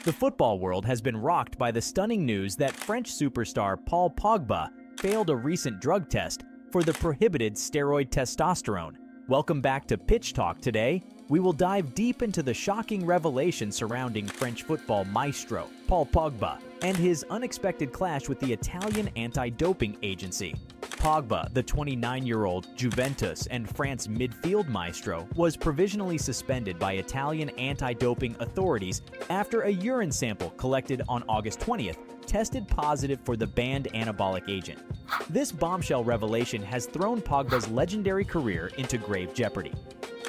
The football world has been rocked by the stunning news that French superstar Paul Pogba failed a recent drug test for the prohibited steroid testosterone. Welcome back to Pitchtalk. Today, we will dive deep into the shocking revelation surrounding French football maestro Paul Pogba and his unexpected clash with the Italian anti-doping agency. Pogba, the 29-year-old Juventus and France midfield maestro, was provisionally suspended by Italian anti-doping authorities after a urine sample collected on August 20th tested positive for the banned anabolic agent. This bombshell revelation has thrown Pogba's legendary career into grave jeopardy.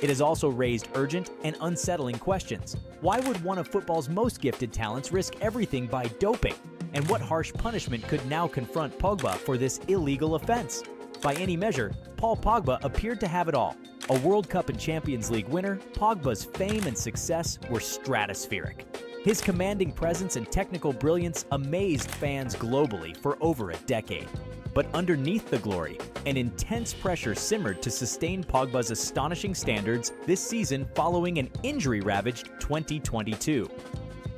It has also raised urgent and unsettling questions. Why would one of football's most gifted talents risk everything by doping? And what harsh punishment could now confront Pogba for this illegal offense? By any measure, Paul Pogba appeared to have it all. A World Cup and Champions League winner, Pogba's fame and success were stratospheric. His commanding presence and technical brilliance amazed fans globally for over a decade. But underneath the glory, an intense pressure simmered to sustain Pogba's astonishing standards this season following an injury-ravaged 2022.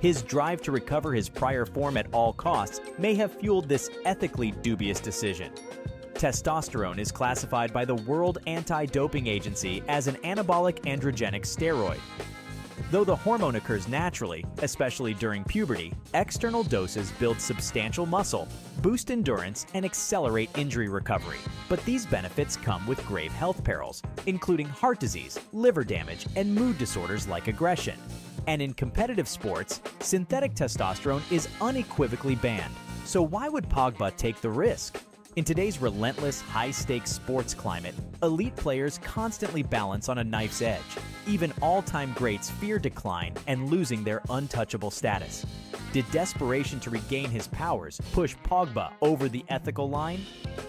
His drive to recover his prior form at all costs may have fueled this ethically dubious decision. Testosterone is classified by the World Anti-Doping Agency as an anabolic androgenic steroid. Though the hormone occurs naturally, especially during puberty, external doses build substantial muscle, boost endurance, and accelerate injury recovery. But these benefits come with grave health perils, including heart disease, liver damage, and mood disorders like aggression. And in competitive sports, synthetic testosterone is unequivocally banned. So why would Pogba take the risk? In today's relentless, high-stakes sports climate, elite players constantly balance on a knife's edge. Even all-time greats fear decline and losing their untouchable status. Did desperation to regain his powers push Pogba over the ethical line?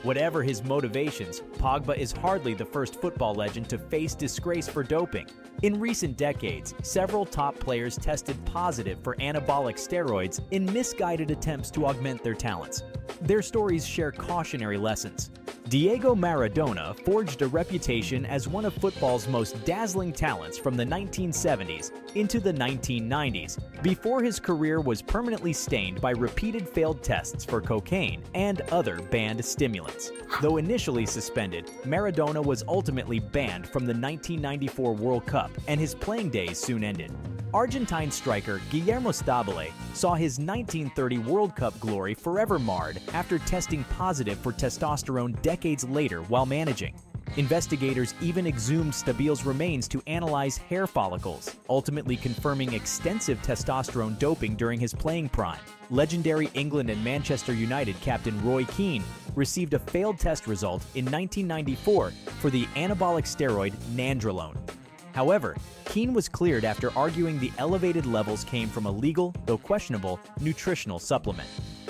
Whatever his motivations, Pogba is hardly the first football legend to face disgrace for doping. In recent decades, several top players tested positive for anabolic steroids in misguided attempts to augment their talents. Their stories share cautionary lessons. Diego Maradona forged a reputation as one of football's most dazzling talents from the 1970s into the 1990s, before his career was permanently stained by repeated failed tests for cocaine and other banned stimulants. Though initially suspended, Maradona was ultimately banned from the 1994 World Cup, and his playing days soon ended. Argentine striker Guillermo Stabile saw his 1930 World Cup glory forever marred after testing positive for testosterone decades later while managing. Investigators even exhumed Stabile's remains to analyze hair follicles, ultimately confirming extensive testosterone doping during his playing prime. Legendary England and Manchester United captain Roy Keane received a failed test result in 1994 for the anabolic steroid nandrolone. However, Keane was cleared after arguing the elevated levels came from a legal, though questionable, nutritional supplement.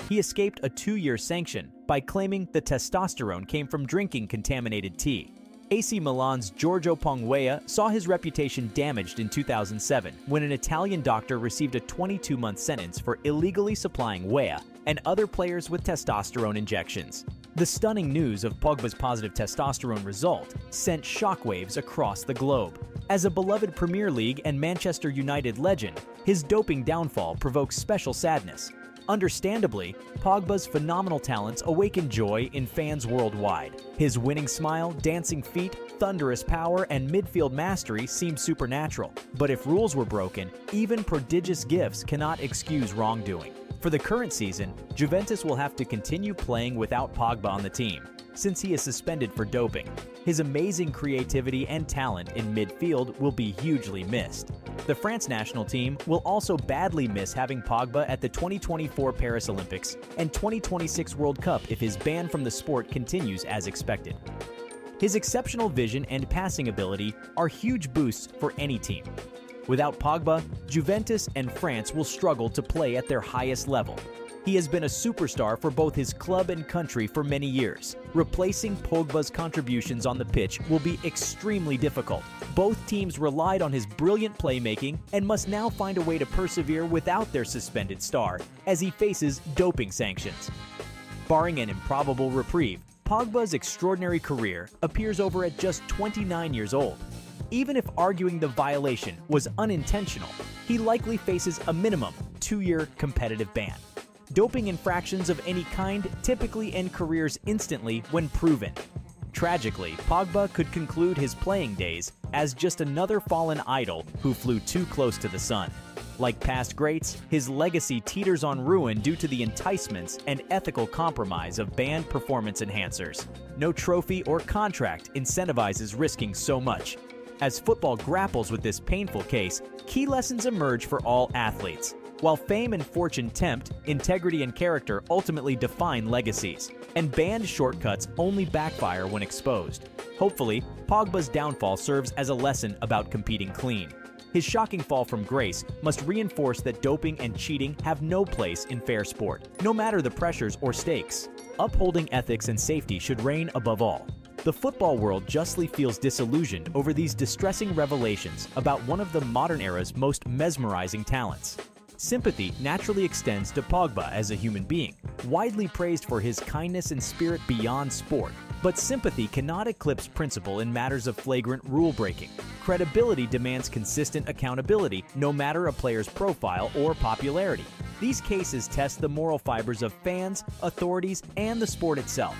He escaped a 2-year sanction by claiming the testosterone came from drinking contaminated tea. AC Milan's Giorgio Ponguea saw his reputation damaged in 2007 when an Italian doctor received a 22-month sentence for illegally supplying whey and other players with testosterone injections. The stunning news of Pogba's positive testosterone result sent shockwaves across the globe. As a beloved Premier League and Manchester United legend, his doping downfall provokes special sadness. Understandably, Pogba's phenomenal talents awaken joy in fans worldwide. His winning smile, dancing feet, thunderous power, and midfield mastery seem supernatural. But if rules were broken, even prodigious gifts cannot excuse wrongdoing. For the current season, Juventus will have to continue playing without Pogba on the team, since he is suspended for doping. His amazing creativity and talent in midfield will be hugely missed. The France national team will also badly miss having Pogba at the 2024 Paris Olympics and 2026 World Cup if his ban from the sport continues as expected. His exceptional vision and passing ability are huge boosts for any team. Without Pogba, Juventus and France will struggle to play at their highest level. He has been a superstar for both his club and country for many years. Replacing Pogba's contributions on the pitch will be extremely difficult. Both teams relied on his brilliant playmaking and must now find a way to persevere without their suspended star as he faces doping sanctions. Barring an improbable reprieve, Pogba's extraordinary career appears over at just 29 years old. Even if arguing the violation was unintentional, he likely faces a minimum 2-year competitive ban. Doping infractions of any kind typically end careers instantly when proven. Tragically, Pogba could conclude his playing days as just another fallen idol who flew too close to the sun. Like past greats, his legacy teeters on ruin due to the enticements and ethical compromise of banned performance enhancers. No trophy or contract incentivizes risking so much. As football grapples with this painful case, key lessons emerge for all athletes. While fame and fortune tempt, integrity and character ultimately define legacies, and banned shortcuts only backfire when exposed. Hopefully, Pogba's downfall serves as a lesson about competing clean. His shocking fall from grace must reinforce that doping and cheating have no place in fair sport, no matter the pressures or stakes. Upholding ethics and safety should reign above all. The football world justly feels disillusioned over these distressing revelations about one of the modern era's most mesmerizing talents. Sympathy naturally extends to Pogba as a human being, widely praised for his kindness and spirit beyond sport. But sympathy cannot eclipse principle in matters of flagrant rule-breaking. Credibility demands consistent accountability, no matter a player's profile or popularity. These cases test the moral fibers of fans, authorities, and the sport itself.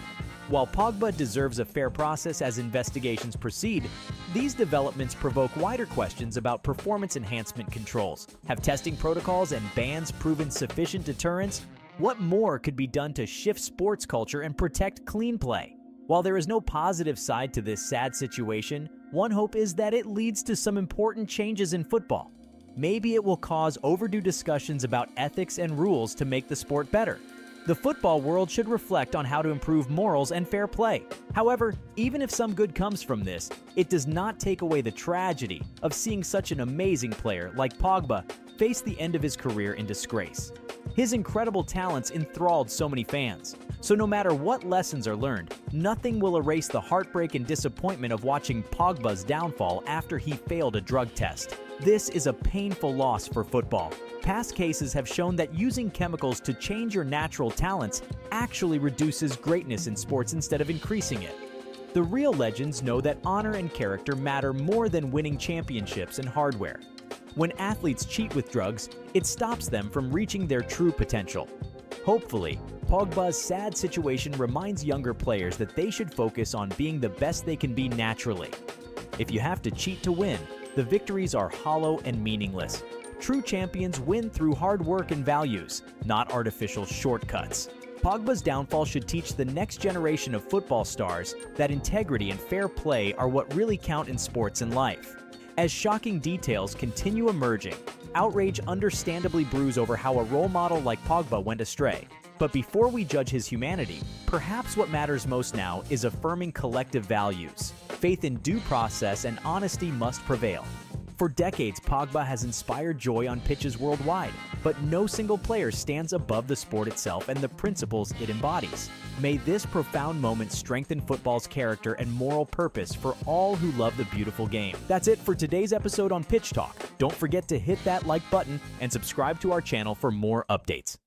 While Pogba deserves a fair process as investigations proceed, these developments provoke wider questions about performance enhancement controls. Have testing protocols and bans proven sufficient deterrents? What more could be done to shift sports culture and protect clean play? While there is no positive side to this sad situation, one hope is that it leads to some important changes in football. Maybe it will cause overdue discussions about ethics and rules to make the sport better. The football world should reflect on how to improve morals and fair play. However, even if some good comes from this, it does not take away the tragedy of seeing such an amazing player like Pogba face the end of his career in disgrace. His incredible talents enthralled so many fans. So no matter what lessons are learned, nothing will erase the heartbreak and disappointment of watching Pogba's downfall after he failed a drug test. This is a painful loss for football. Past cases have shown that using chemicals to change your natural talents actually reduces greatness in sports instead of increasing it. The real legends know that honor and character matter more than winning championships and hardware. When athletes cheat with drugs, it stops them from reaching their true potential. Hopefully, Pogba's sad situation reminds younger players that they should focus on being the best they can be naturally. If you have to cheat to win, the victories are hollow and meaningless. True champions win through hard work and values, not artificial shortcuts. Pogba's downfall should teach the next generation of football stars that integrity and fair play are what really count in sports and life. As shocking details continue emerging, outrage understandably brews over how a role model like Pogba went astray. But before we judge his humanity, perhaps what matters most now is affirming collective values. Faith in due process and honesty must prevail. For decades, Pogba has inspired joy on pitches worldwide, but no single player stands above the sport itself and the principles it embodies. May this profound moment strengthen football's character and moral purpose for all who love the beautiful game. That's it for today's episode on Pitch Talk. Don't forget to hit that like button and subscribe to our channel for more updates.